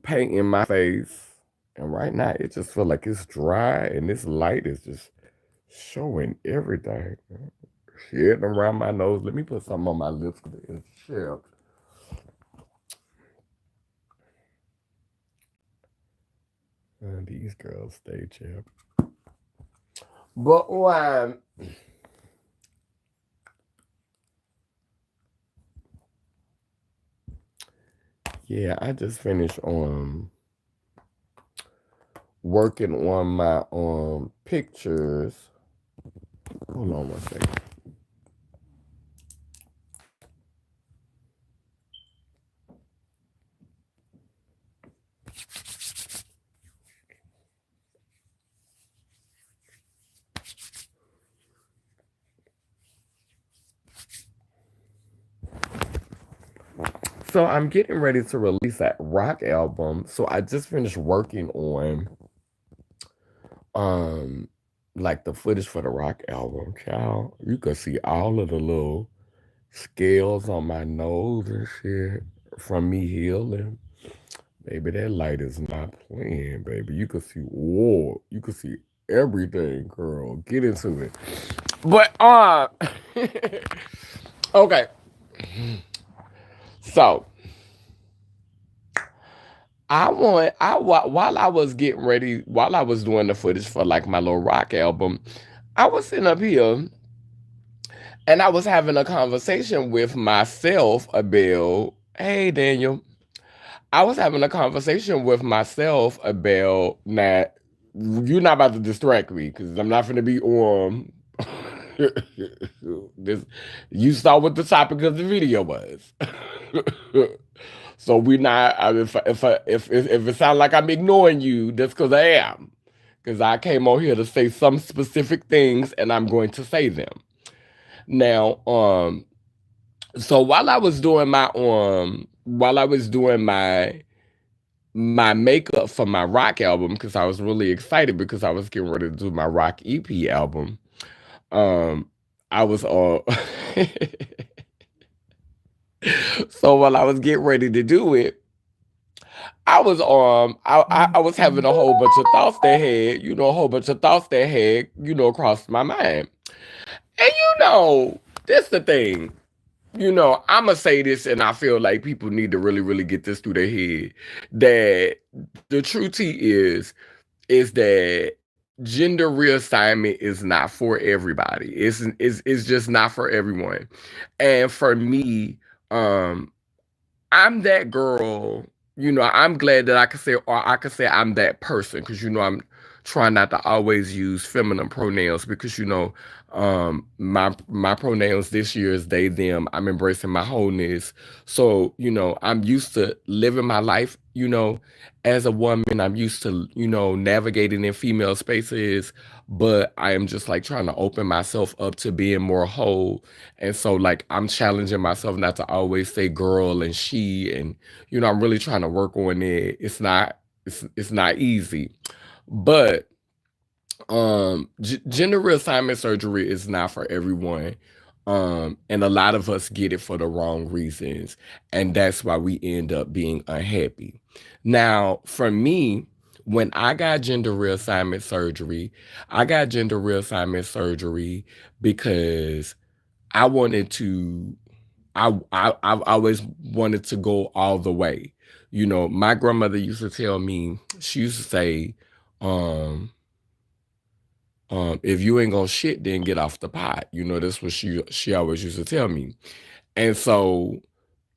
painting my face, and right now it just feel like it's dry, and this light is just showing everything. Shit around my nose. Let me put something on my lips because it's chill. These girls stay chill. But yeah, I just finished working on my pictures. Hold on one second. So I'm getting ready to release that rock album. So I just finished working on um like the footage for the rock album, child. You could see all of the little scales on my nose and shit from me healing. Baby, that light is not playing, baby. You could see you could see everything, girl. Get into it. But okay. So while I was getting ready, while I was doing the footage for like my little rock album, I was sitting up here and I was having a conversation with myself about, hey Daniel, I was having a conversation with myself about that you're not about to distract me because I'm not going to be on this. You saw what the topic of the video was. So we're not. If it sounds like I'm ignoring you, that's because I am. Because I came on here to say some specific things, and I'm going to say them now. So while I was doing my makeup for my rock album, because I was really excited because I was getting ready to do my rock EP album. Um, I was so while I was getting ready to do it, I was having a whole bunch of thoughts that had, a whole bunch of thoughts that had, crossed my mind. And this the thing. I'ma say this, and I feel like people need to really, really get this through their head. That the true tea is that gender reassignment is not for everybody. It's just not for everyone. And for me, um, I'm that girl. I'm glad that I could say, or I could say I'm that person, because I'm trying not to always use feminine pronouns because my pronouns this year is they them. I'm embracing my wholeness. So I'm used to living my life. As a woman, I'm used to navigating in female spaces, but I am just like trying to open myself up to being more whole. And so like I'm challenging myself not to always say girl and she, and I'm really trying to work on it. It's not easy. But gender reassignment surgery is not for everyone. And a lot of us get it for the wrong reasons, and that's why we end up being unhappy. Now, for me, when I got gender reassignment surgery, I got gender reassignment surgery because I wanted to I always wanted to go all the way. My grandmother used to tell me, she used to say, um, if you ain't gonna shit, then get off the pot. That's what she always used to tell me. And so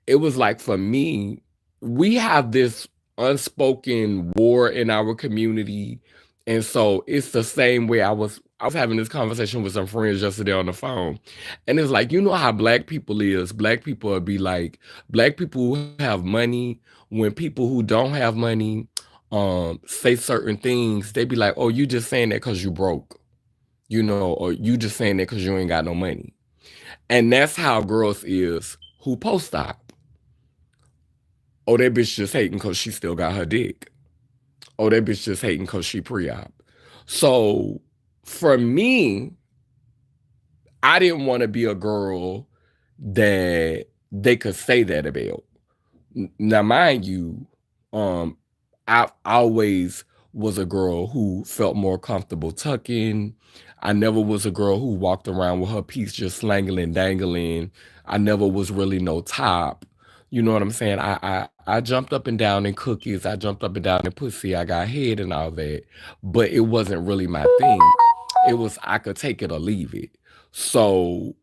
it was like for me, we have this unspoken war in our community. And so it's the same way I was having this conversation with some friends yesterday on the phone. And it's like, how black people is. Black people would be like, black people who have money, when people who don't have money say certain things, they be like, oh, you just saying that because you broke, or you just saying that because you ain't got no money. And that's how girls is who post op. Oh, that bitch just hating because she still got her dick. Oh, that bitch just hating because she pre-op. So for me, I didn't want to be a girl that they could say that about. Now, mind you, um, I always was a girl who felt more comfortable tucking. I never was a girl who walked around with her piece just slangling and dangling. I never was really no top. You know what I'm saying? I jumped up and down in cookies. I jumped up and down in pussy. I got head and all that, but it wasn't really my thing. It was I could take it or leave it. So,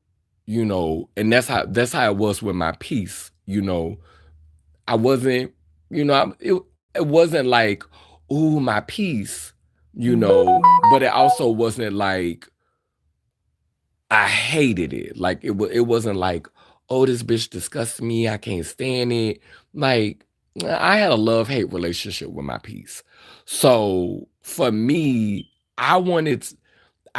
and that's how it was with my piece. I wasn't, it wasn't like, ooh, my piece, but it also wasn't like I hated it. Like it wasn't like, oh, this bitch disgusts me. I can't stand it. Like I had a love-hate relationship with my piece. So for me, I wanted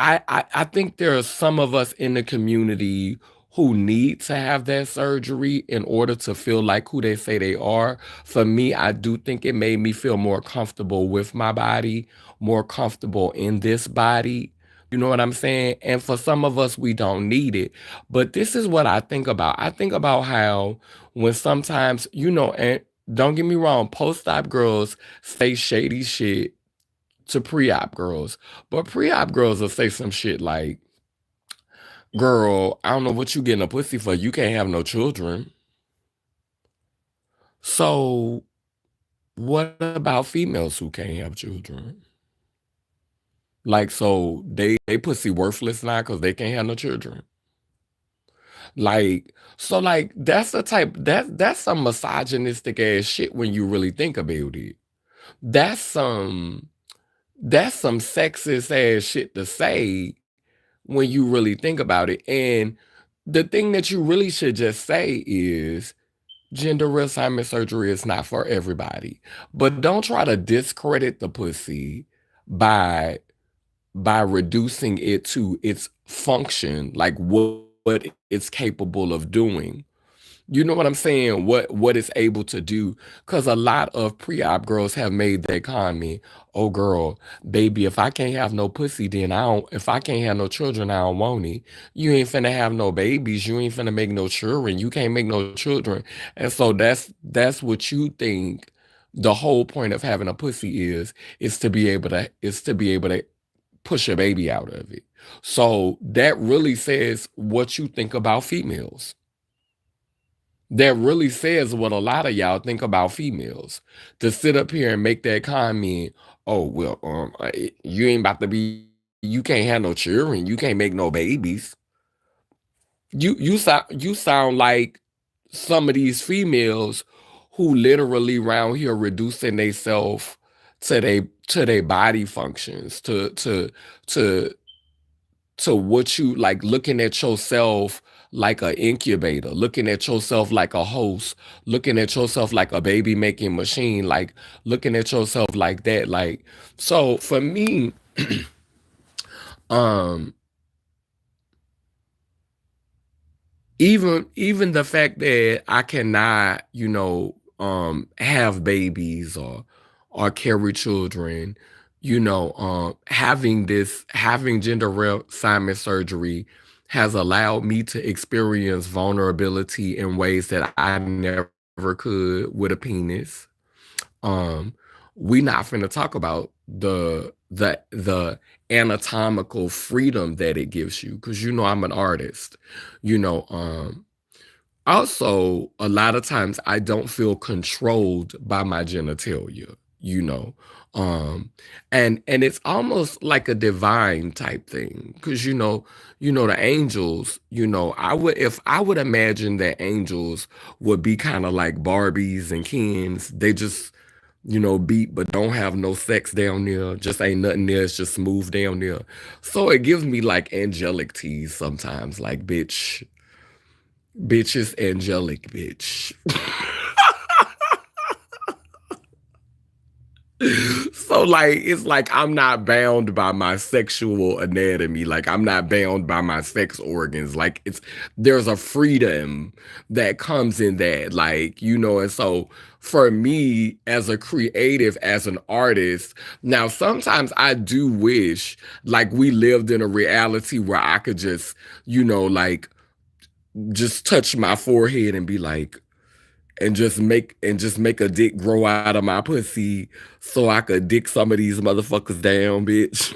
I think there are some of us in the community who need to have that surgery in order to feel like who they say they are. For me, I do think it made me feel more comfortable with my body, more comfortable in this body. You know what I'm saying? And for some of us, we don't need it. But this is what I think about. I think about how when sometimes, and don't get me wrong, post-op girls say shady shit to pre-op girls. But pre-op girls will say some shit like, girl, I don't know what you getting a pussy for. You can't have no children. So what about females who can't have children? Like, so they pussy worthless now because they can't have no children. Like, so like that's some misogynistic ass shit when you really think about it. That's some that's some sexist ass shit to say when you really think about it. And the thing that you really should just say is gender reassignment surgery is not for everybody. But don't try to discredit the pussy by reducing it to its function, like what it's capable of doing. You know what I'm saying? What it's able to do. Cause a lot of pre-op girls have made that comment. Oh girl, baby, if I can't have no pussy, then I don't if I can't have no children, I don't want it. You ain't finna have no babies, you ain't finna make no children, you can't make no children. And so that's what you think the whole point of having a pussy is to be able to push a baby out of it. So that really says what you think about females. That really says what a lot of y'all think about females. To sit up here and make that comment, oh well, you ain't about to you can't have no children, you can't make no babies. You sound like some of these females who literally around here reducing themselves to their body functions, to what you like, looking at yourself like an incubator, looking at yourself like a host, looking at yourself like a baby making machine, like looking at yourself like that. Like, so for me, um, even the fact that I cannot, have babies or carry children, having gender reassignment surgery has allowed me to experience vulnerability in ways that I never could with a penis. Um, we not finna talk about the anatomical freedom that it gives you, because I'm an artist. You know, Also, a lot of times I don't feel controlled by my genitalia, you know. Um and it's almost like a divine type thing, because the angels, I would imagine that angels would be kind of like Barbies and Kens. They just beat but don't have no sex down there. Just ain't nothing there. It's just smooth down there. So it gives me like angelic tease sometimes, like bitch is angelic, bitch. So like it's like I'm not bound by my sexual anatomy. Like I'm not bound by my sex organs. Like there's a freedom that comes in that. Like, and so for me as a creative, as an artist, now sometimes I do wish like we lived in a reality where I could just, like just touch my forehead and be like, and just make a dick grow out of my pussy so I could dick some of these motherfuckers down, bitch.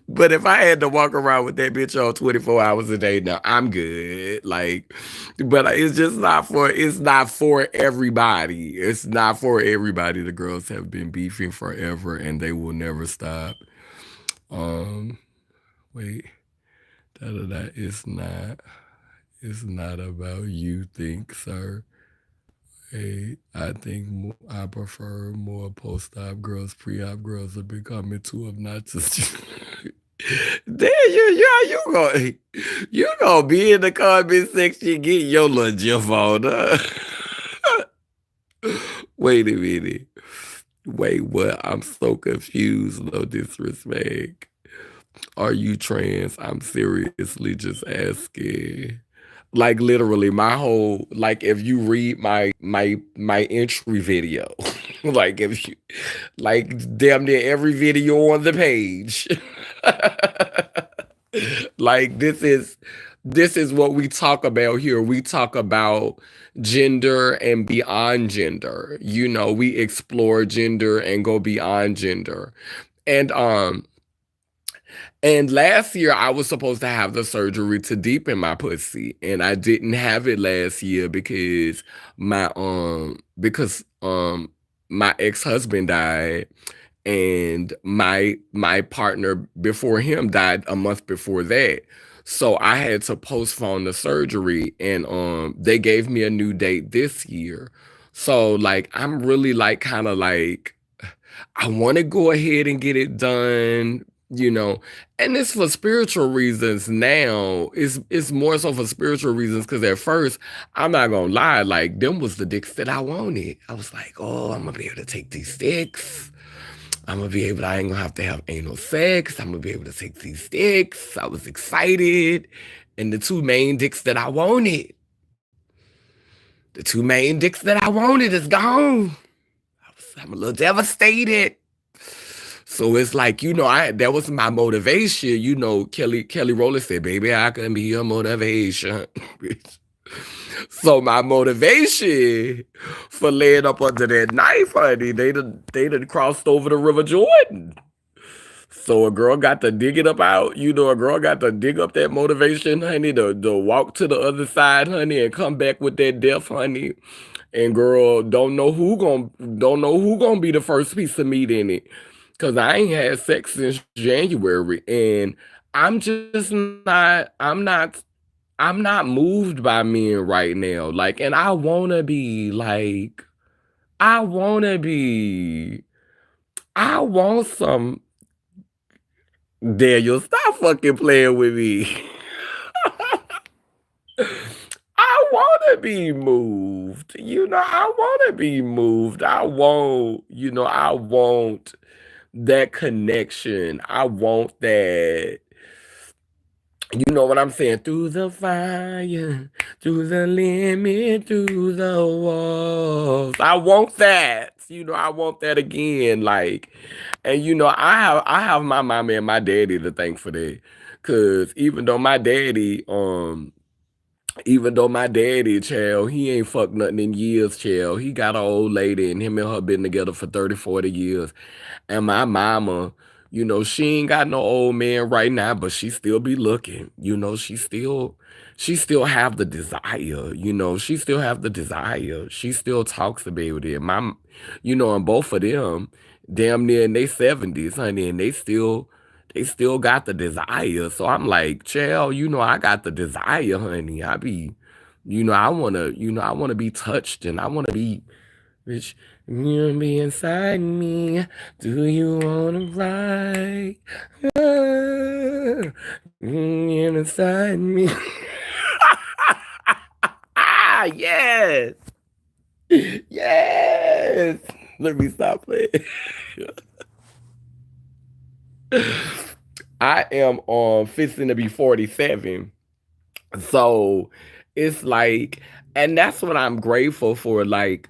But if I had to walk around with that bitch on 24 hours a day, now I'm good. Like, but it's not for everybody. It's not for everybody. The girls have been beefing forever and they will never stop. Um, wait, da da da. It's not about you think, sir. Hey, I think I prefer more post-op girls. Pre-op girls are becoming too obnoxious. There you gonna be in the comment section getting your little jiff on, huh? Wait a minute. Wait, what? I'm so confused. No disrespect. Are you trans? I'm seriously just asking. Like literally, my whole like if you read my entry video, like if you like damn near every video on the page. Like this is what we talk about here. We talk about gender and beyond gender. We explore gender and go beyond gender. And last year I was supposed to have the surgery to deepen my pussy, and I didn't have it last year because my ex-husband died, and my partner before him died a month before that. So I had to postpone the surgery, and they gave me a new date this year. So like I'm really like kind of like I want to go ahead and get it done, you know. And it's for spiritual reasons now. It's more so for spiritual reasons because at first, I'm not gonna lie, like them was the dicks that I wanted. I was like, oh, I'm gonna be able to take these dicks. I ain't gonna have to have anal sex. I'm gonna be able to take these dicks. I was excited. And the two main dicks that I wanted, is gone. I'm a little devastated. So it's like, that was my motivation. Kelly Rowland said, baby, I can be your motivation. So my motivation for laying up under that knife, honey, they done crossed over the River Jordan. So a girl got to dig it up out. A girl got to dig up that motivation, honey, to walk to the other side, honey, and come back with that death, honey. And girl, don't know who gonna be the first piece of meat in it. Cause I ain't had sex since January. And I'm not moved by men right now. Like, and I wanna be like, I wanna be. I want some. Daniel, stop fucking playing with me. I want to be moved. I want to be moved. I want that connection. I want that. You know what I'm saying? Through the fire, through the limit, through the walls. I want that. I want that again. Like, and I have my mama and my daddy to thank for that. Cause even though my daddy, child, he ain't fucked nothing in years, child. He got an old lady and him and her been together for 30, 40 years. And my mama, she ain't got no old man right now, but she still be looking. She still have the desire. She still have the desire. She still talks about it. And both of them, damn near in their 70s, honey, and they still got the desire. So I'm like, child, I got the desire, honey. I wanna be touched and I wanna be rich. You be inside me. Do you wanna ride? Inside me. Yes. Yes. Let me stop playing. I am on fixing to be 47. So it's like, and that's what I'm grateful for. Like,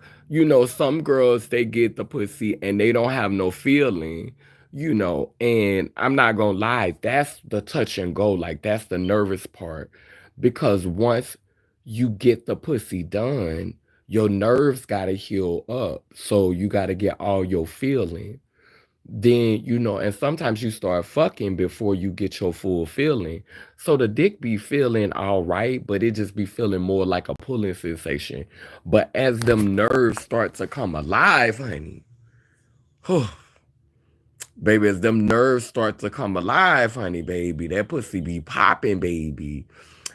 some girls, they get the pussy and they don't have no feeling, and I'm not gonna lie, that's the touch and go. Like, that's the nervous part. because once you get the pussy done, your nerves gotta heal up. So you gotta get all your feeling. Then, and sometimes you start fucking before you get your full feeling. So the dick be feeling all right, but it just be feeling more like a pulling sensation. But as them nerves start to come alive, honey, baby, as them nerves start to come alive, honey, baby, that pussy be popping, baby.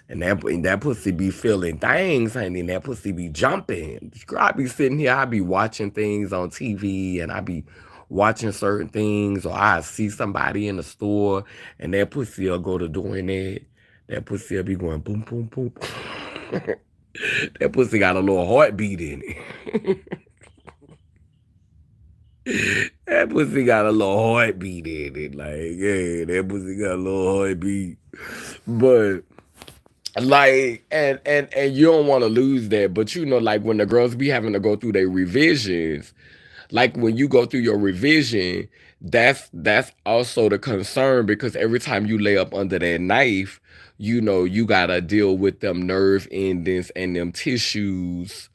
And that pussy be feeling things, honey. And that pussy be jumping. Girl, I be sitting here, I be watching things on TV, and I be watching certain things, or I see somebody in the store, and that pussy will go to doing that. That pussy will be going boom, boom, boom. That pussy got a little heartbeat in it. That pussy got a little heartbeat in it. Like, yeah, that pussy got a little heartbeat. But like, and you don't want to lose that, but like when the girls be having to go through their revisions, like when you go through your revision, that's also the concern, because every time you lay up under that knife, you gotta deal with them nerve endings and them tissues.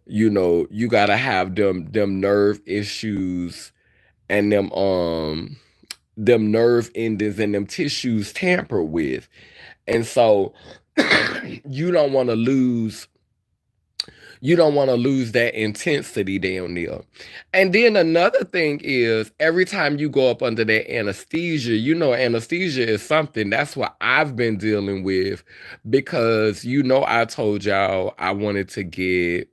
You gotta have them nerve issues, and them nerve endings and them tissues tampered with. And so you don't want to lose you don't want to lose that intensity down there. And then another thing is, every time you go up under that anesthesia, anesthesia is something that's what I've been dealing with, because I told y'all I wanted to get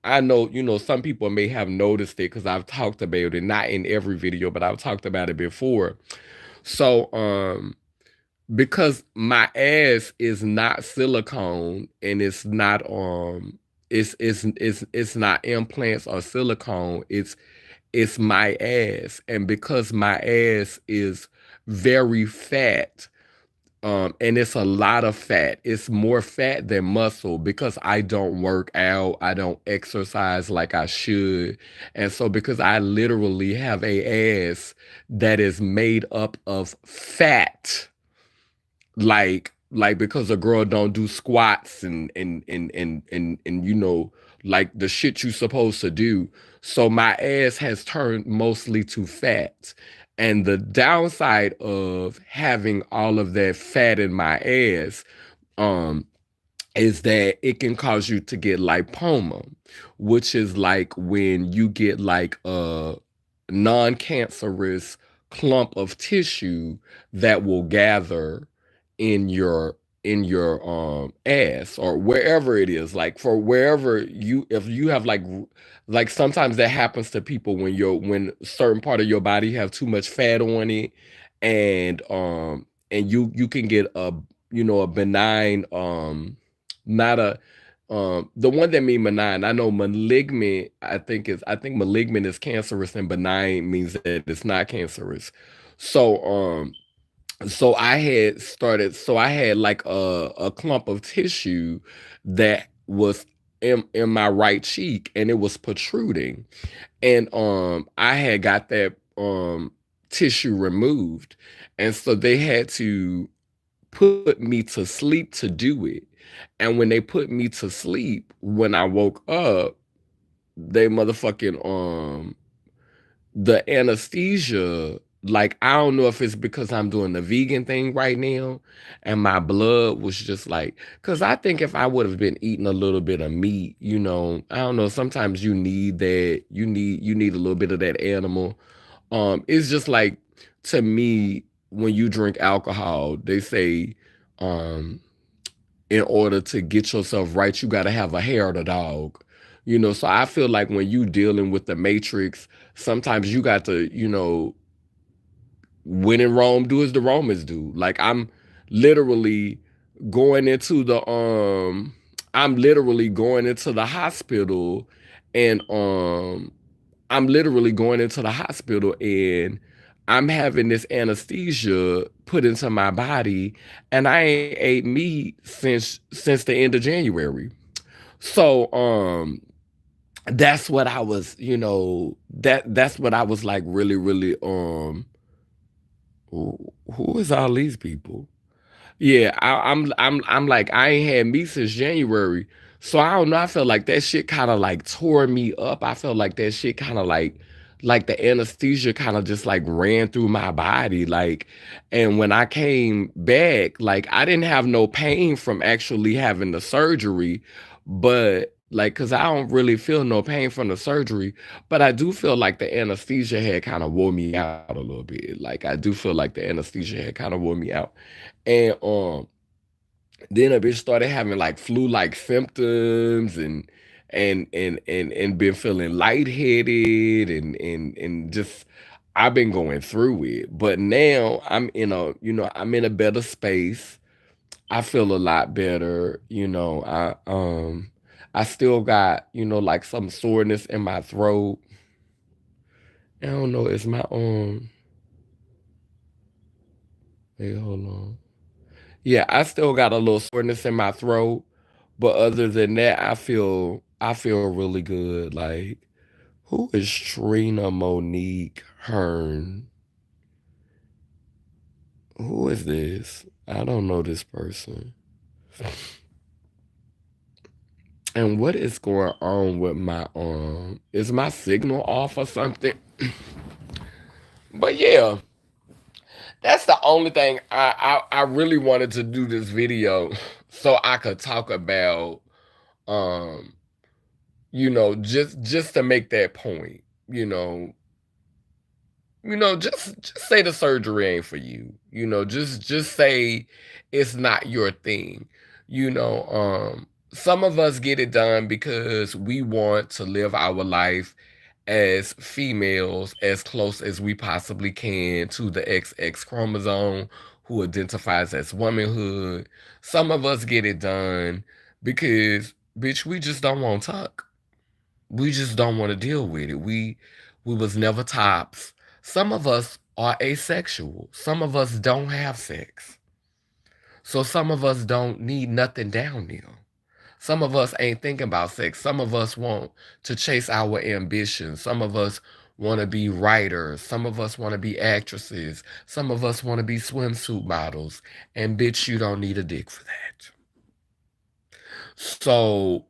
I know, some people may have noticed it because I've talked about it, not in every video, but I've talked about it before. So because my ass is not silicone, and it's not implants or silicone. It's my ass. And because my ass is very fat, and it's a lot of fat. It's more fat than muscle, because I don't work out, I don't exercise like I should. And so because I literally have a ass that is made up of fat, like because a girl don't do squats and like the shit you supposed to do. So my ass has turned mostly to fat. And the downside of having all of that fat in my ass, um is that it can cause you to get lipoma, which is like when you get like a non-cancerous clump of tissue that will gather in your ass, or wherever it is, like for wherever if you have like sometimes that happens to people when certain part of your body have too much fat on it. And you can get a benign, not a the one that mean benign. I know malignant, I think malignant is cancerous, and benign means that it's not cancerous. So um so I had started so I had like a clump of tissue that was in my right cheek, and it was protruding. And I had got that tissue removed. And so they had to put me to sleep to do it. And when they put me to sleep, when I woke up, they motherfucking the anesthesia, like, I don't know if it's because I'm doing the vegan thing right now, and my blood was just like, because I think if I would have been eating a little bit of meat, I don't know, sometimes you need a little bit of that animal. It's just like, to me, when you drink alcohol, they say, um in order to get yourself right, you got to have a hair of the dog. So I feel like when you dealing with the matrix, sometimes you got to, when in Rome, do as the Romans do. Like, literally going into the I'm literally going into the hospital, and I'm literally going into the hospital, and I'm having this anesthesia put into my body, and I ain't ate meat since the end of January. So that's what I was, that's what I was like, really, really, who is all these people? Yeah, I'm like I ain't had meat since January. So I don't know. I felt like that shit kind of like tore me up. I felt like that shit kind of like the anesthesia kind of just like ran through my body. Like, and when I came back, like I didn't have no pain from actually having the surgery, but like, cause I don't really feel no pain from the surgery, but I do feel like the anesthesia had kind of wore me out a little bit. Like I do feel like the anesthesia had kind of wore me out. And then a bitch started having like flu-like symptoms and been feeling lightheaded and just I've been going through it. But now I'm in a, I'm in a better space. I feel a lot better. I still got, like some soreness in my throat. I don't know, it's my hey, hold on. Yeah, I still got a little soreness in my throat, but other than that, I feel really good. Like, who is Trina Monique Hearn? Who is this? I don't know this person. And what is going on with my is my signal off or something? But yeah, that's the only thing I really wanted to do this video so I could talk about um just to make that point, you know, just say the surgery ain't for you. Just say it's not your thing. Some of us get it done because we want to live our life as females as close as we possibly can to the XX chromosome who identifies as womanhood. Some of us get it done because bitch, we just don't want to talk. We just don't want to deal with it. We was never tops. Some of us are asexual. Some of us don't have sex. So some of us don't need nothing down there. Some of us ain't thinking about sex. Some of us want to chase our ambitions. Some of us want to be writers. Some of us want to be actresses. Some of us want to be swimsuit models. And bitch, you don't need a dick for that. So,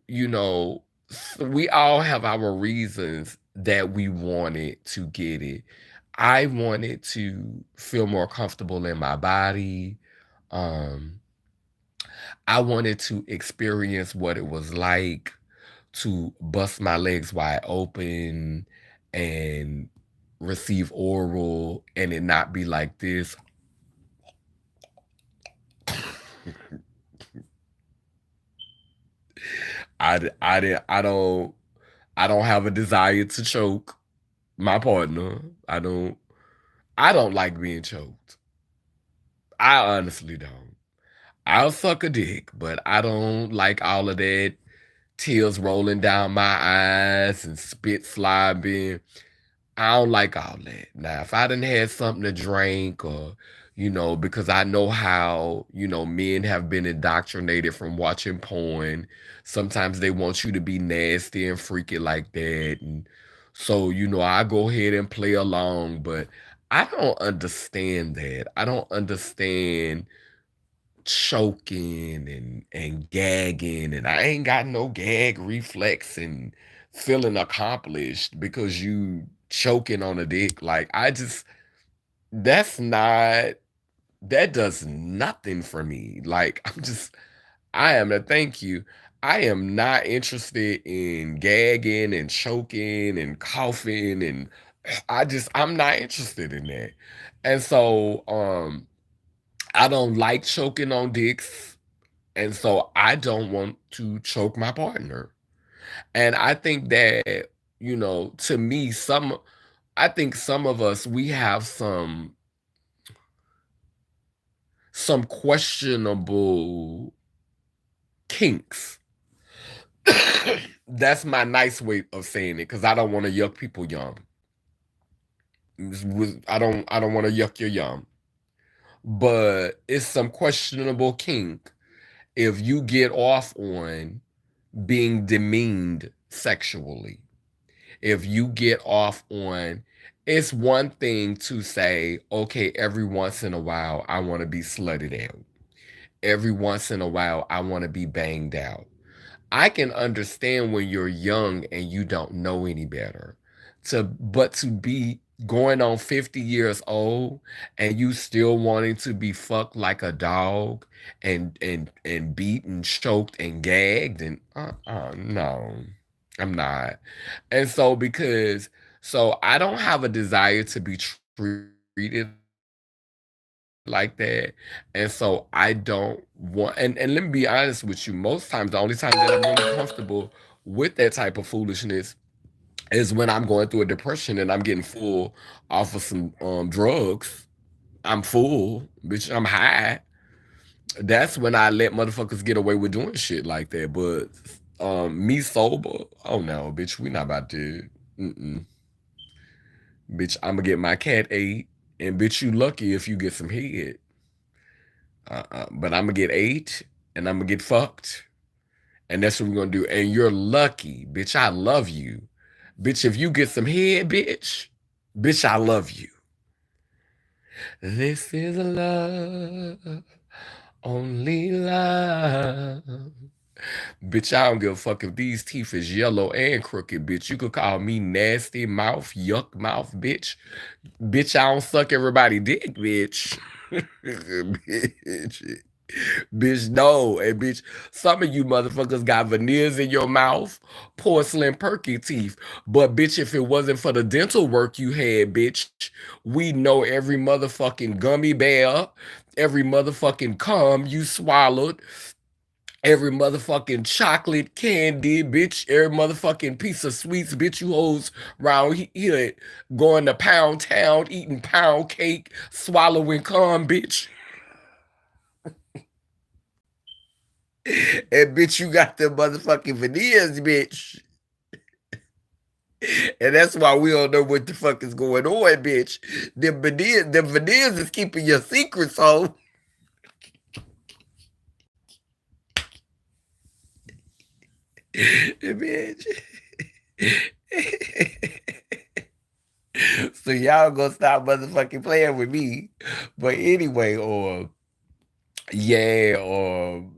we all have our reasons that we wanted to get it. I wanted to feel more comfortable in my body. Um, I wanted to experience what it was like to bust my legs wide open and receive oral and it not be like this. I don't have a desire to choke my partner. I don't like being choked. I honestly don't. I'll suck a dick, but I don't like all of that tears rolling down my eyes and spit slobbing. I don't like all that. Now, if I done had something to drink or, because I know how, men have been indoctrinated from watching porn. Sometimes they want you to be nasty and freaky like that. And so, I go ahead and play along, but I don't understand that. I don't understand choking and gagging, and I ain't got no gag reflex and feeling accomplished because you choking on a dick. Like that's not that does nothing for me. Like thank you. I am not interested in gagging and choking and coughing and I'm not interested in that. And so I don't like choking on dicks. And so I don't want to choke my partner. And I think that, to me, I think some of us, we have some questionable kinks. That's my nice way of saying it because I don't want to yuck people yum. I don't want to yuck your yum. But it's some questionable kink if you get off on being demeaned sexually. If you get off on, it's one thing to say, okay, every once in a while, I want to be slutted out. every once in a while I want to be banged out. I can understand when you're young and you don't know any better. But to be going on 50 years old and you still wanting to be fucked like a dog and beaten, choked and gagged and no. I'm not. And so because so I don't have a desire to be treated like that. And so I don't want and let me be honest with you. Most times the only time that I'm really comfortable with that type of foolishness is when I'm going through a depression and I'm getting full off of some drugs. I'm full, bitch, I'm high. That's when I let motherfuckers get away with doing shit like that. But me sober, oh no, bitch, we not about to. Mm-mm. Bitch, I'm gonna get my cat ate, and bitch, you lucky if you get some head. But I'm gonna get ate, and I'm gonna get fucked, and that's what we're gonna do. And you're lucky, bitch. I love you, bitch. If you get some head, bitch, I love you. This is love, only love. Bitch, I don't give a fuck if these teeth is yellow and crooked, bitch. You could call me nasty mouth, yuck mouth, bitch. Bitch, I don't suck everybody dick, bitch. bitch. Bitch, no. And bitch, some of you motherfuckers got veneers in your mouth, porcelain perky teeth. But bitch, if it wasn't for the dental work you had, bitch, we know every motherfucking gummy bear, every motherfucking cum you swallowed, every motherfucking chocolate candy, bitch, every motherfucking piece of sweets, bitch, you hoes around here going to Pound Town, eating pound cake, swallowing cum, bitch. And bitch, you got the motherfucking veneers, bitch. And that's why we don't know what the fuck is going on, bitch. The veneers is keeping your secrets, so bitch. So y'all gonna stop motherfucking playing with me. But anyway, or yeah, or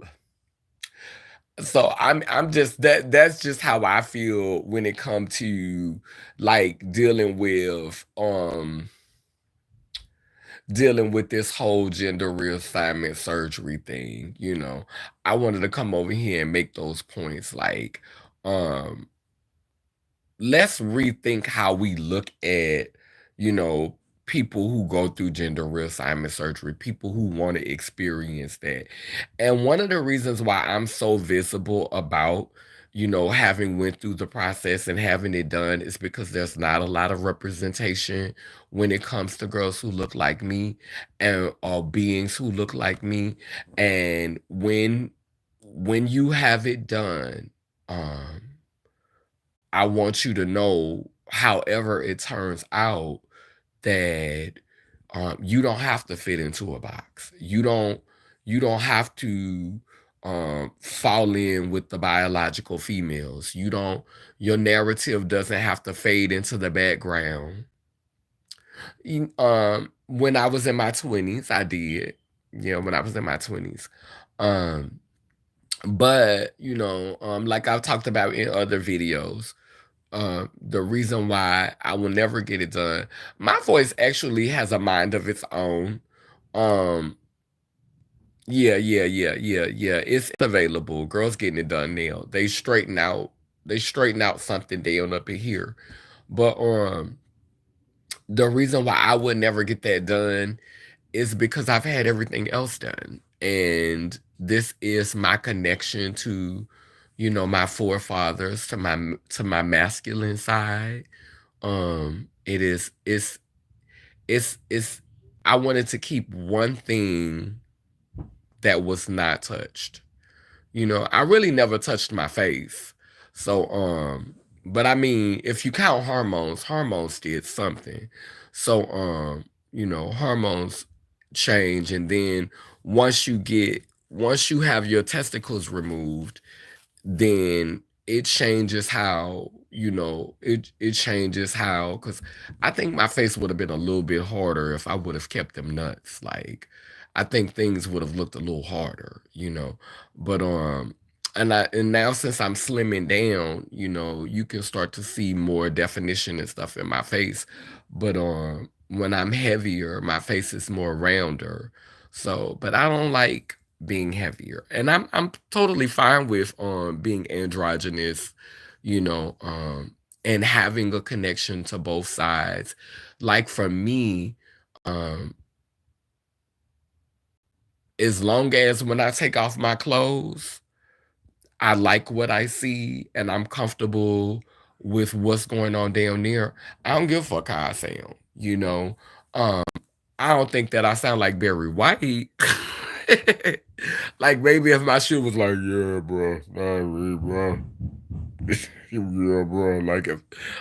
so I'm just that's just how I feel when it comes to like dealing with this whole gender reassignment surgery thing, you know. I wanted to come over here and make those points like um let's rethink how we look at, you know, people who go through gender reassignment surgery, people who want to experience that. And one of the reasons why I'm so visible about, you know, having went through the process and having it done is because there's not a lot of representation when it comes to girls who look like me and or beings who look like me. And when you have it done, um I want you to know, however it turns out, that you don't have to fit into a box. You don't have to fall in with the biological females. Your narrative doesn't have to fade into the background. When I was in my 20s, I did. Yeah, when I was in my 20s. Um, but like I've talked about in other videos, the reason why I will never get it done. My voice actually has a mind of its own. Um, yeah. It's available. Girls getting it done now. They straighten out something down up in here. But the reason why I would never get that done is because I've had everything else done. And this is my connection to, my forefathers, to my masculine side. It's I wanted to keep one thing that was not touched. I really never touched my face. So but I mean, if you count hormones did something. So hormones change, and then once you have your testicles removed, then it changes how, it changes how, because I think my face would have been a little bit harder if I would have kept them nuts. Like, I think things would have looked a little harder, you know. But and now since I'm slimming down, you know, you can start to see more definition and stuff in my face. But when I'm heavier, my face is more rounder. So, but I don't like being heavier. And I'm totally fine with being androgynous, you know, and having a connection to both sides. Like for me, um as long as when I take off my clothes, I like what I see and I'm comfortable with what's going on down there. I don't give a fuck how I sound, you know. Um, I don't think that I sound like Barry White. Like maybe if my shit was like, yeah, bro, sorry, bro. Yeah, bro.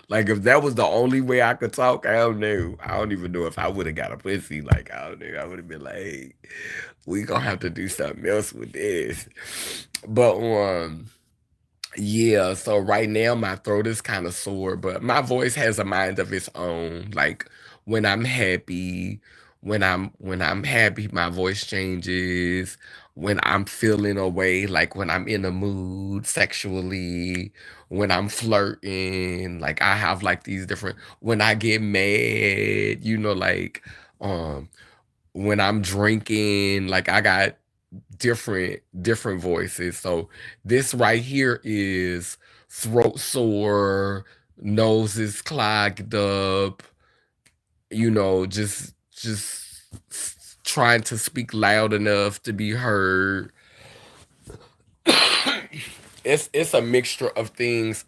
Like if that was the only way I could talk, I don't know. I don't even know if I would have got a pussy. Like I don't know. I would have been like, hey, we gonna have to do something else with this. But yeah, so right now my throat is kind of sore, but my voice has a mind of its own. Like when I'm happy, when I'm happy, my voice changes. When I'm feeling away, like when I'm in a mood sexually, when I'm flirting, like I have like these different when I get mad, you know, like um when I'm drinking, like I got different voices. So this right here is throat sore, nose is clogged up, you know, just trying to speak loud enough to be heard. It's a mixture of things,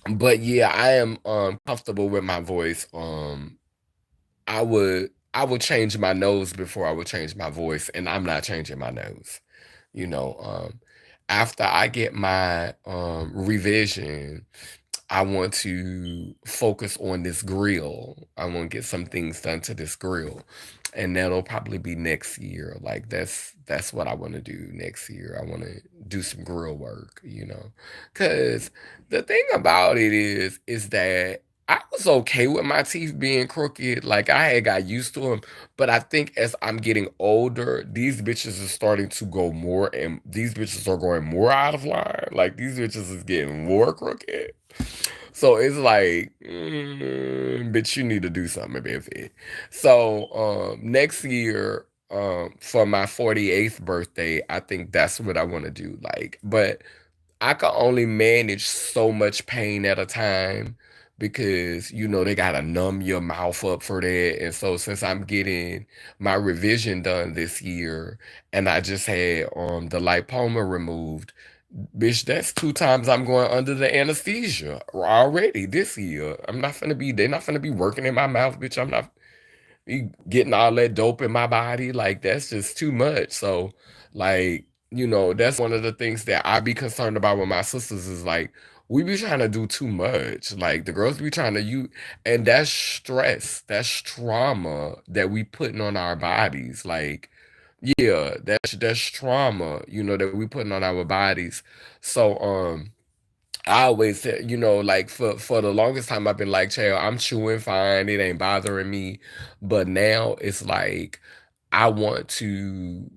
but yeah, I am comfortable with my voice. I would change my nose before I would change my voice, and I'm not changing my nose. You know, after I get my revision, I want to focus on this grill. I want to get some things done to this grill. And that'll probably be next year. Like that's what I want to do next year. I want to do some grill work, you know. Cuz the thing about it is that I was okay with my teeth being crooked. Like I had got used to them, but I think as I'm getting older, these bitches are starting to go more and these bitches are going more out of line. Like these bitches is getting more crooked. So it's like, bitch, you need to do something about it. So next year, for my 48th birthday, I think that's what I want to do. Like, but I can only manage so much pain at a time because you know they gotta numb your mouth up for that. And so since I'm getting my revision done this year and I just had the lipoma removed, bitch, that's 2 times I'm going under the anesthesia already this year. They're not gonna be working in my mouth, bitch. I'm not be getting all that dope in my body. Like that's just too much. So, like, you know, that's one of the things that I be concerned about with my sisters is like we be trying to do too much. Like the girls be trying to you and that's stress, that's trauma that we putting on our bodies. Like, yeah, that's trauma, you know, that we putting on our bodies. So I always said, you know, like for the longest time I've been like, child, I'm chewing fine, it ain't bothering me. But now it's like I want to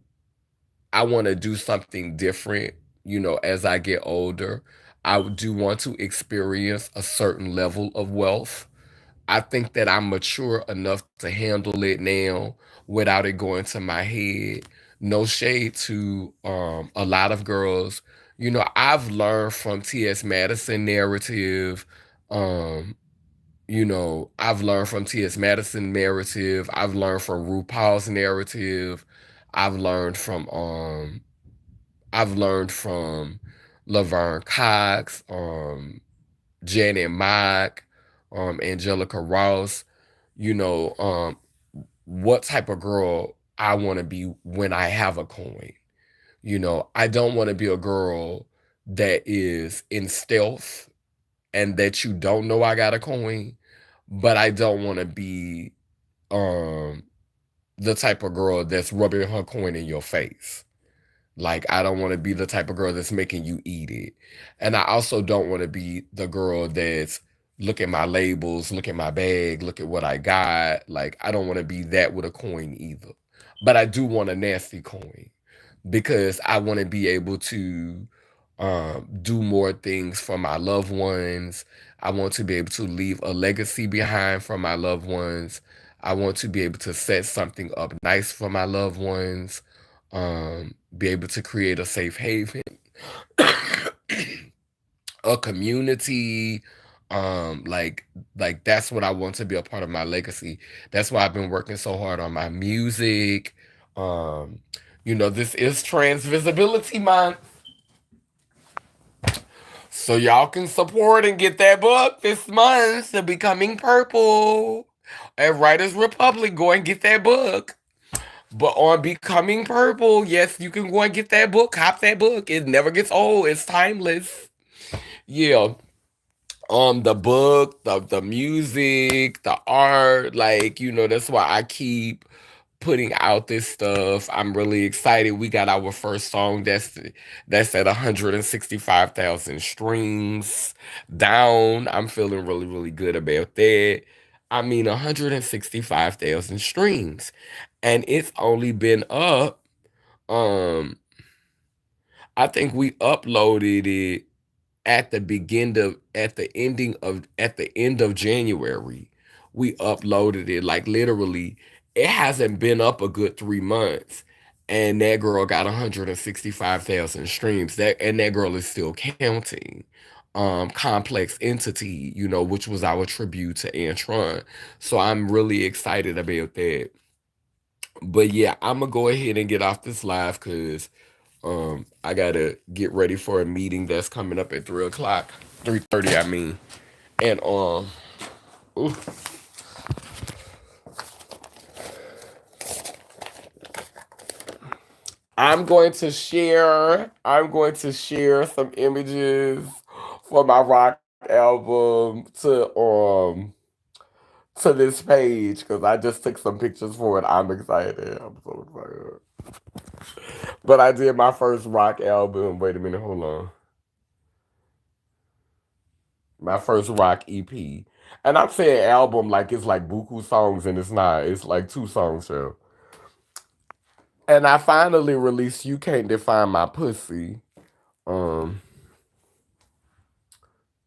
I want to do something different, you know, as I get older. I do want to experience a certain level of wealth. I think that I'm mature enough to handle it now without it going to my head. No shade to a lot of girls. You know, I've learned from T.S. Madison narrative. Um, you know, I've learned from T.S. Madison narrative. I've learned from RuPaul's narrative. I've learned from um I've learned from Laverne Cox, Janet Mock, Angelica Ross, you know, what type of girl I want to be when I have a coin. You know, I don't want to be a girl that is in stealth and that you don't know I got a coin, but I don't want to be um the type of girl that's rubbing her coin in your face. Like, I don't want to be the type of girl that's making you eat it. And I also don't want to be the girl that's look at my labels, look at my bag, look at what I got. Like, I don't want to be that with a coin either. but I do want a nasty coin because I want to be able to do more things for my loved ones. I want to be able to leave a legacy behind for my loved ones. I want to be able to set something up nice for my loved ones. Be able to create a safe haven, a community. Like that's what I want to be a part of my legacy. That's why I've been working so hard on my music. Um, this is Trans Visibility Month. So y'all can support and get that book this month, The Becoming Purple. At Writers Republic, go and get that book. But on Becoming Purple, yes, you can go and get that book. Cop that book. It never gets old. It's timeless. Yeah. The book, the music, the art, like, that's why I keep putting out this stuff. I'm really excited. We got our first song that's at 165,000 streams down. I'm feeling really, really good about that. I mean, 165,000 streams. And it's only been up. Um, I think we uploaded it at the end of January. We uploaded it, like, literally. It hasn't been up a good 3 months, and that girl got 165,000 streams. That girl is still counting. Complex Entity, which was our tribute to Antron. So I'm really excited about that. But yeah, I'm gonna go ahead and get off this live because I gotta get ready for a meeting that's coming up at 3 o'clock, 3:30. I mean, and ooh, I'm going to share some images for my rock album to this page because I just took some pictures for it. I'm excited. I'm so excited. But I did my first rock album. Wait a minute, hold on. My first rock EP. And I'm saying album like it's like buku songs and it's not. It's like 2 songs, so. And I finally released You Can't Define My Pussy. Um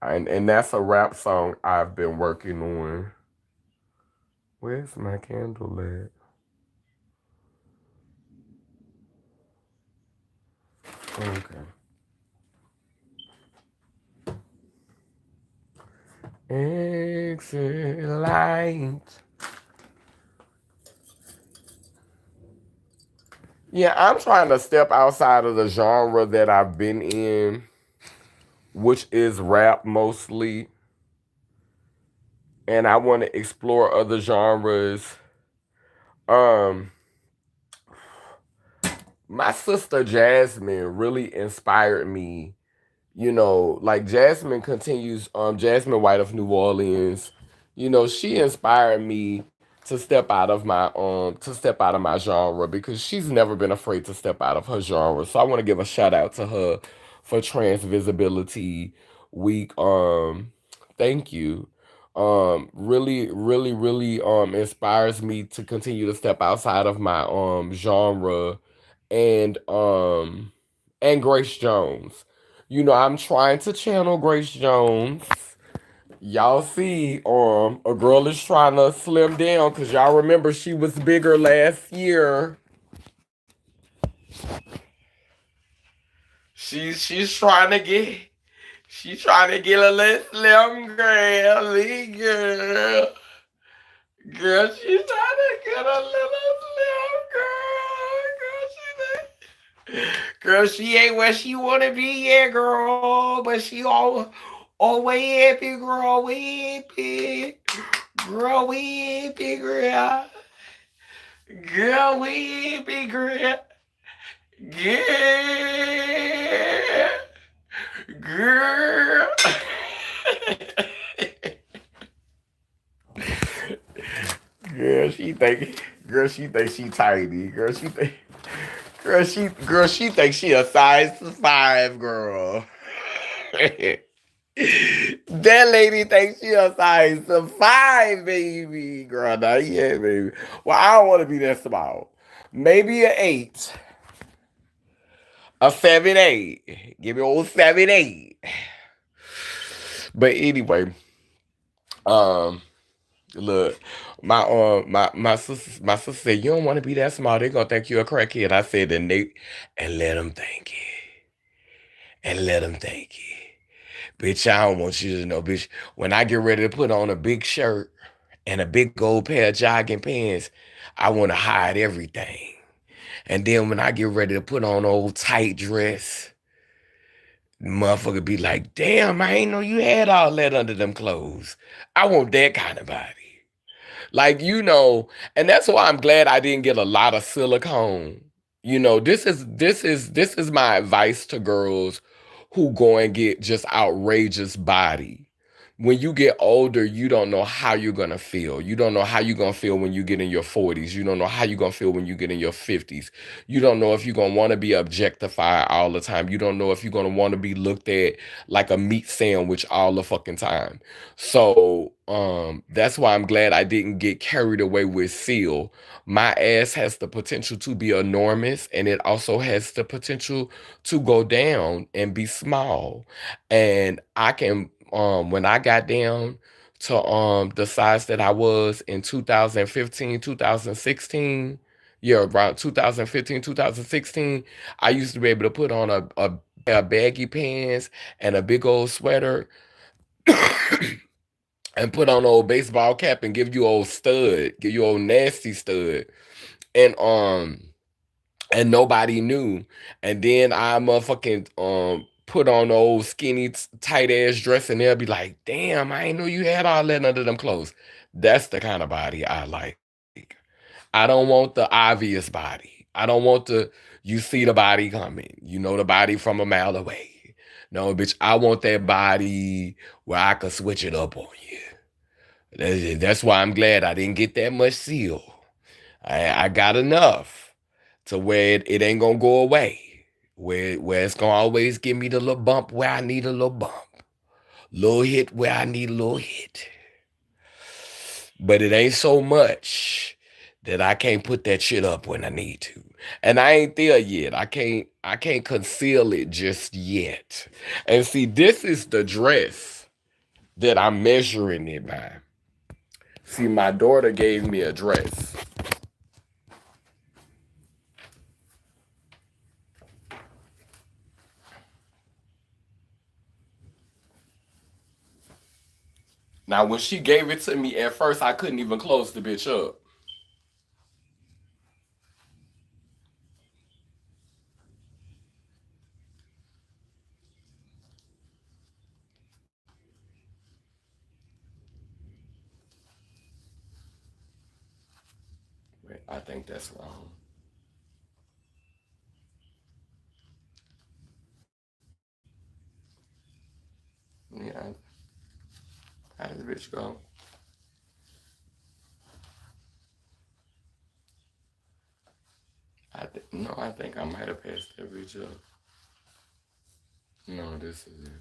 and that's a rap song I've been working on. Where's my candle at? Okay. Exit light. Yeah, I'm trying to step outside of the genre that I've been in, which is rap mostly, and I want to explore other genres. Um, my sister Jasmine really inspired me. Like Jasmine White of New Orleans. She inspired me to step out of my genre because she's never been afraid to step out of her genre. So I want to give a shout out to her for Trans Visibility Week. Thank you. Really, really, really inspires me to continue to step outside of my genre and Grace Jones. I'm trying to channel Grace Jones. Y'all see, a girl is trying to slim down because y'all remember she was bigger last year. She's trying to get a little slim girl, girl. Girl, she's trying to get a little slim girl. Girl, she ain't where she wanna be yet, girl. But she all way happy, girl. We happy. Girl, we happy, girl. Girl, we happy, girl. Girl. Girl. girl, she think she tiny. Girl, she thinks she a size 5, girl. That lady thinks she a size 5, baby. Girl, not yet, baby. Well, I don't want to be that small. maybe a 8, a 7, 8. Give me old 7, 8. But anyway, um, look, my sister said you don't want to be that small. They're gonna think you're a crackhead. I said, and let them think it, and let them think it. Bitch, I don't want you to know, bitch. When I get ready to put on a big shirt and a big old pair of jogging pants, I want to hide everything. And then when I get ready to put on an old tight dress, motherfucker be like, damn, I ain't know you had all that under them clothes. I want that kind of body. Like, and that's why I'm glad I didn't get a lot of silicone. This is my advice to girls who go and get just outrageous body. When you get older, you don't know how you're gonna feel. You don't know how you're gonna feel when you get in your 40s. You don't know how you're gonna feel when you get in your 50s. You don't know if you're gonna want to be objectified all the time. You don't know if you're gonna want to be looked at like a meat sandwich all the fucking time. So that's why I'm glad I didn't get carried away with seal. My ass has the potential to be enormous, and it also has the potential to go down and be small. And I can when I got down to the size that I was in 2015, 2016, yeah, around 2015, 2016, I used to be able to put on a pair of baggy pants and a big old sweater and put on an old baseball cap and give you old nasty stud. And nobody knew. And then I motherfucking put on the old skinny tight ass dress and they'll be like, damn, I ain't know you had all that under them clothes. That's the kind of body I like. I don't want the obvious body. I don't want you see the body coming. You know the body from a mile away. No, bitch, I want that body where I could switch it up on you. That's why I'm glad I didn't get that much seal. I got enough to where it ain't gonna go away. Where it's gonna always give me the little bump where I need a little bump. Little hit where I need a little hit. But it ain't so much that I can't put that shit up when I need to. And I ain't there yet. I can't conceal it just yet. And see, this is the dress that I'm measuring it by. See, my daughter gave me a dress. Now, when she gave it to me at first, I couldn't even close the bitch up. Wait, I think that's wrong. Yeah, how did the bitch go? No, I think I might have passed that bitch up. No, this is it.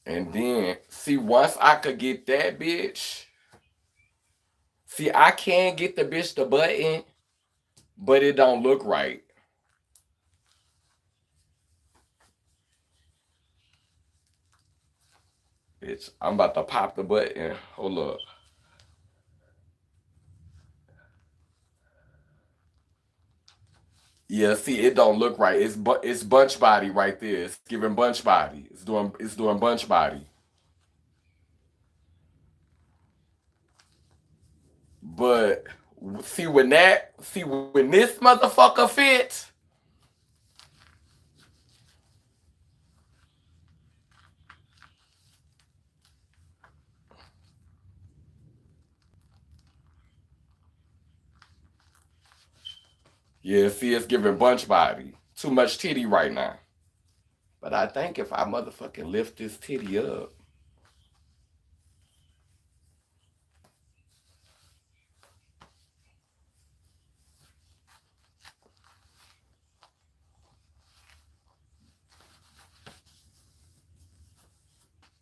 And then, see, once I could get that bitch, see, I can get the bitch the button, but it don't look right. Bitch, I'm about to pop the button. Hold up. Yeah, see, it don't look right. It's bunch body right there. It's giving bunch body. It's doing bunch body. But when this motherfucker fits, yeah, see, it's giving bunch body. Too much titty right now. But I think if I motherfucking lift this titty up,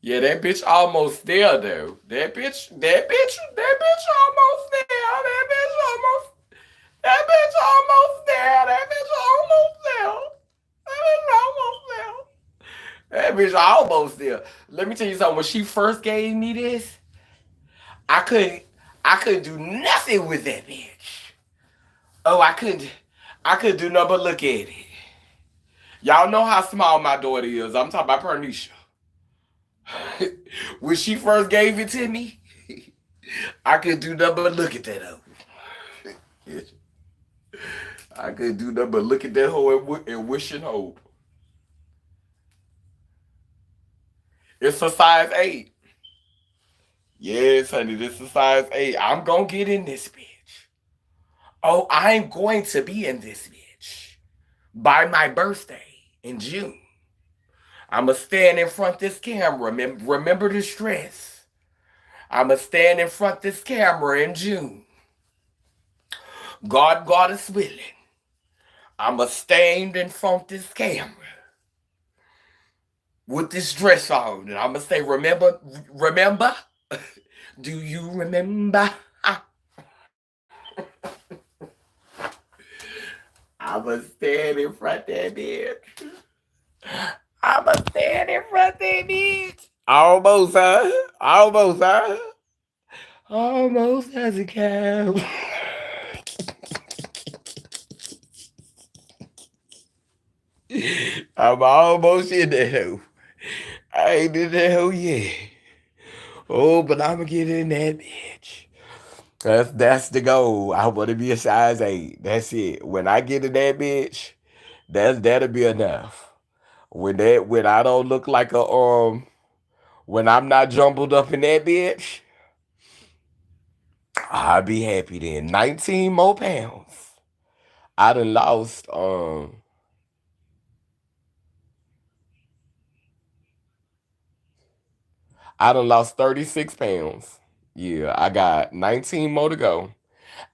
Yeah, that bitch almost there though. That bitch almost there. That bitch almost there. That bitch almost there. That bitch almost there. Let me tell you something. When she first gave me this, I couldn't I couldn't do nothing with that bitch. Oh, I couldn't do nothing but look at it. Y'all know how small my daughter is. I'm talking about Pernisha. When she first gave it to me, I could do nothing but look at that hoe. I could do nothing but look at that hoe and wish and hope. It's a size 8. Yes, honey, this is size 8. I'm gonna get in this bitch. Oh, I'm going to be in this bitch by my birthday in June. I'ma stand in front of this camera. Remember the stress. I'ma stand in front of this camera in June. God is willing. I'ma stand in front of this camera with this dress on, and I'ma say, remember? Do you remember? I'ma stand in front of that bitch. I'ma stand in front of that bitch. Almost, huh? Almost, huh? Almost as a cow. I'm almost in that hoe. I ain't in that hoe yet. Oh, but I'ma get in that bitch. That's the goal. I want to be a size 8. That's it. When I get in that bitch, that'll be enough. When I don't look like a when I'm not jumbled up in that bitch, I'll be happy then. 19 more pounds. I done lost I done lost 36 pounds. Yeah, I got 19 more to go.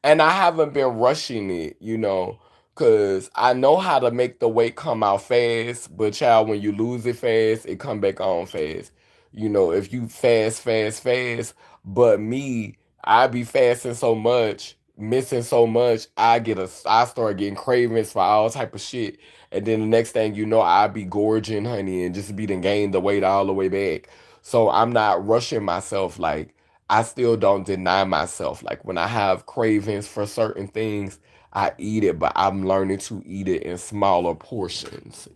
And I haven't been rushing it, because I know how to make the weight come out fast. But child, when you lose it fast, it come back on fast. If you fast. But me, I be fasting so much, missing so much. I start getting cravings for all type of shit. And then the next thing you know, I be gorging, honey, and just be done gain the weight all the way back. So I'm not rushing myself like. I still don't deny myself. Like when I have cravings for certain things, I eat it, but I'm learning to eat it in smaller portions.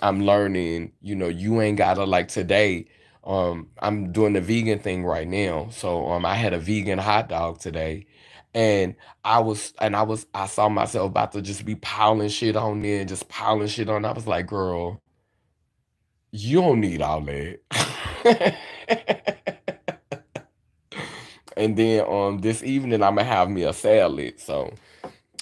I'm learning, you ain't gotta like today. I'm doing the vegan thing right now. So I had a vegan hot dog today. And I saw myself about to just be piling shit on there and just piling shit on. I was like, girl, you don't need all that. And then this evening I'm gonna have me a salad. So,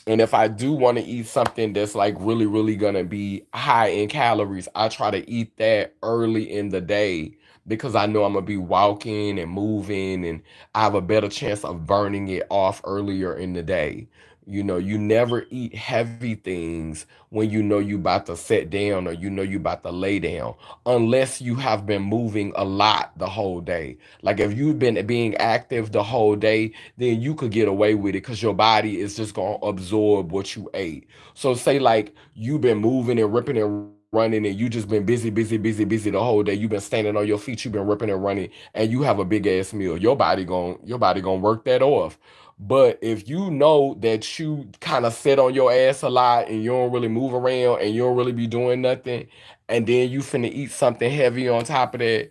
and if I do want to eat something that's like really, really gonna be high in calories, I try to eat that early in the day because I know I'm gonna be walking and moving and I have a better chance of burning it off earlier in the day. You never eat heavy things when you know you about to sit down or you know you about to lay down, unless you have been moving a lot the whole day. Like if you've been being active the whole day, then you could get away with it because your body is just gonna absorb what you ate. So say like you've been moving and ripping and running and you just been busy the whole day. You've been standing on your feet, you've been ripping and running, and you have a big ass meal. Your body gonna work that off. But if you know that you kind of sit on your ass a lot and you don't really move around and you don't really be doing nothing, and then you finna eat something heavy on top of that,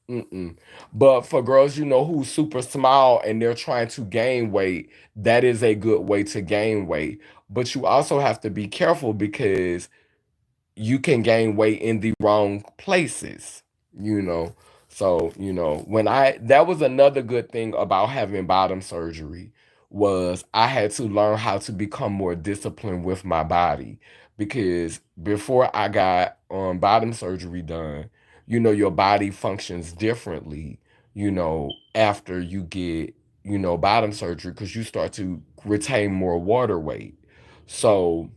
mm-mm. But for girls, who's super small and they're trying to gain weight, that is a good way to gain weight. But you also have to be careful because you can gain weight in the wrong places, you know. So, when that was another good thing about having bottom surgery was I had to learn how to become more disciplined with my body because before I got bottom surgery done, your body functions differently, after you get, bottom surgery because you start to retain more water weight. So,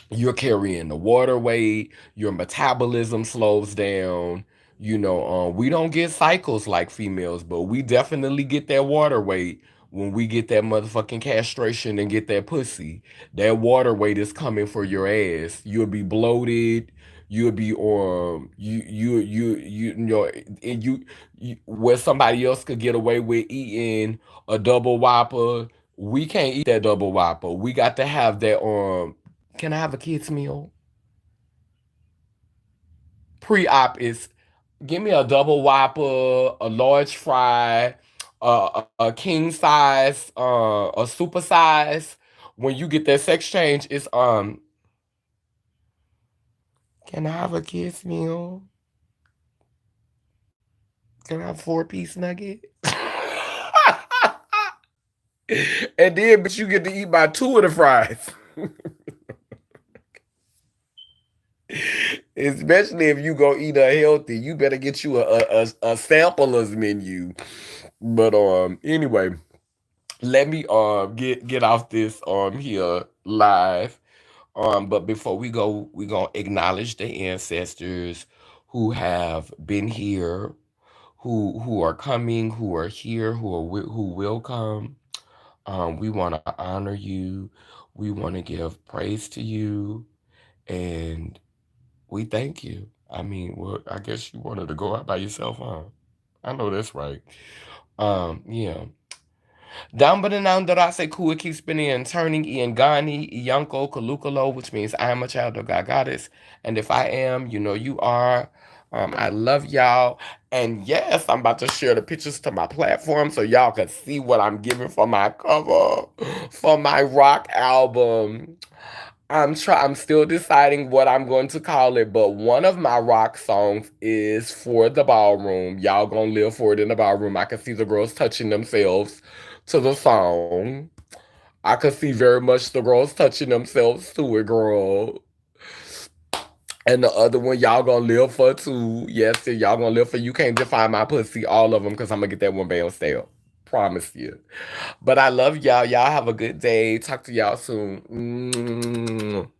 you're carrying the water weight, your metabolism slows down, We don't get cycles like females, but we definitely get that water weight when we get that motherfucking castration and get that pussy. That water weight is coming for your ass. You'll be bloated. You'll be and where somebody else could get away with eating a double whopper. We can't eat that double whopper. We got to have that. Can I have a kids meal? Pre-op is give me a double whopper, a large fry, a king size, a super size. When you get that sex change, it's can I have a kids meal? Can I have 4-piece nugget? And then, but you get to eat by two of the fries. Especially if you go eat a healthy, you better get you a sampler's menu. But anyway, let me get off this here live. But before we go, we're gonna acknowledge the ancestors who have been here, who are coming, who are here, who will come. We want to honor you. We want to give praise to you, and we thank you. I mean, well, I guess you wanted to go out by yourself, huh? I know that's right. Yeah. Dambananandarase Kua keeps spinning and turning Iangani, Iyanko, Kalukalo, which means I am a child of God Goddess. And if I am, you know you are. I love y'all. And yes, I'm about to share the pictures to my platform so y'all can see what I'm giving for my cover for my rock album. I'm still deciding what I'm going to call it, but one of my rock songs is for the ballroom. Y'all gonna live for it in the ballroom. I can see the girls touching themselves to the song. I could see very much the girls touching themselves to it, girl. And the other one, y'all gonna live for too. Yes, y'all gonna live for. You can't define my pussy, all of them, because I'm gonna get that one band sale. Promise you. But I love y'all. Y'all have a good day. Talk to y'all soon.